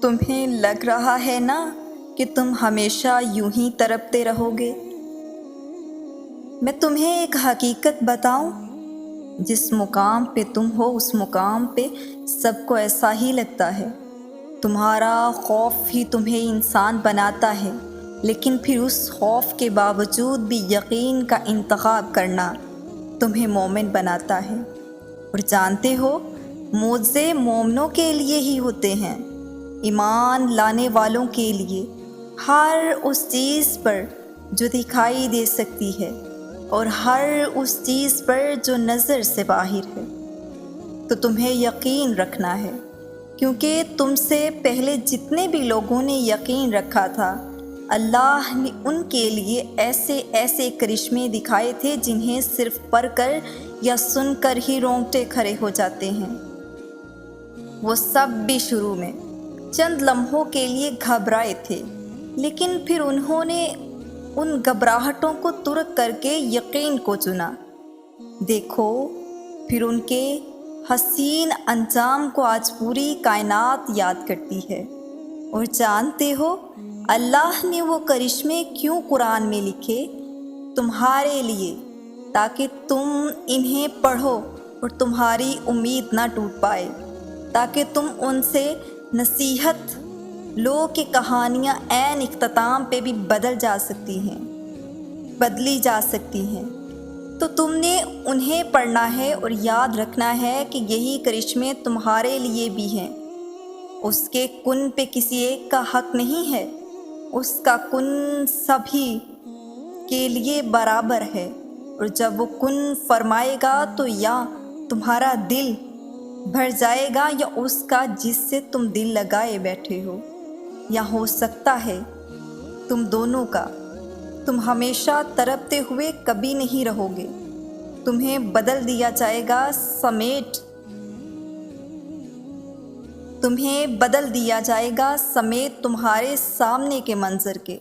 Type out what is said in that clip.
تمہیں لگ رہا ہے نا کہ تم ہمیشہ یوں ہی تڑپتے رہو گے؟ میں تمہیں ایک حقیقت بتاؤں، جس مقام پہ تم ہو اس مقام پہ سب کو ایسا ہی لگتا ہے۔ تمہارا خوف ہی تمہیں انسان بناتا ہے، لیکن پھر اس خوف کے باوجود بھی یقین کا انتخاب کرنا تمہیں مومن بناتا ہے۔ اور جانتے ہو، معجزے مومنوں کے لیے ہی ہوتے ہیں، ایمان لانے والوں کے لیے، ہر اس چیز پر جو دکھائی دے سکتی ہے اور ہر اس چیز پر جو نظر سے باہر ہے۔ تو تمہیں یقین رکھنا ہے، کیونکہ تم سے پہلے جتنے بھی لوگوں نے یقین رکھا تھا، اللہ نے ان کے لیے ایسے ایسے کرشمے دکھائے تھے جنہیں صرف پڑھ کر یا سن کر ہی رونگٹے کھڑے ہو جاتے ہیں۔ وہ سب بھی شروع میں چند لمحوں کے لیے گھبرائے تھے، لیکن پھر انہوں نے ان گھبراہٹوں کو ترک کر کے یقین کو چنا۔ دیکھو، پھر ان کے حسین انجام کو آج پوری کائنات یاد کرتی ہے۔ اور جانتے ہو، اللہ نے وہ کرشمے کیوں قرآن میں لکھے؟ تمہارے لیے، تاکہ تم انہیں پڑھو اور تمہاری امید نہ ٹوٹ پائے، تاکہ تم ان سے نصیحت لو کہ کہانیاں عین اختتام پہ بھی بدلی جا سکتی ہیں۔ تو تم نے انہیں پڑھنا ہے اور یاد رکھنا ہے کہ یہی کرشمے تمہارے لیے بھی ہیں۔ اس کے کن پہ کسی ایک کا حق نہیں ہے، اس کا کن سبھی کے لیے برابر ہے۔ اور جب وہ کن فرمائے گا تو یا تمہارا دل بھر جائے گا یا اس کا جس سے تم دل لگائے بیٹھے ہو، یا ہو سکتا ہے تم دونوں کا۔ تم ہمیشہ تڑپتے ہوئے کبھی نہیں رہو گے، تمہیں بدل دیا جائے گا سمیت تمہارے سامنے کے منظر کے۔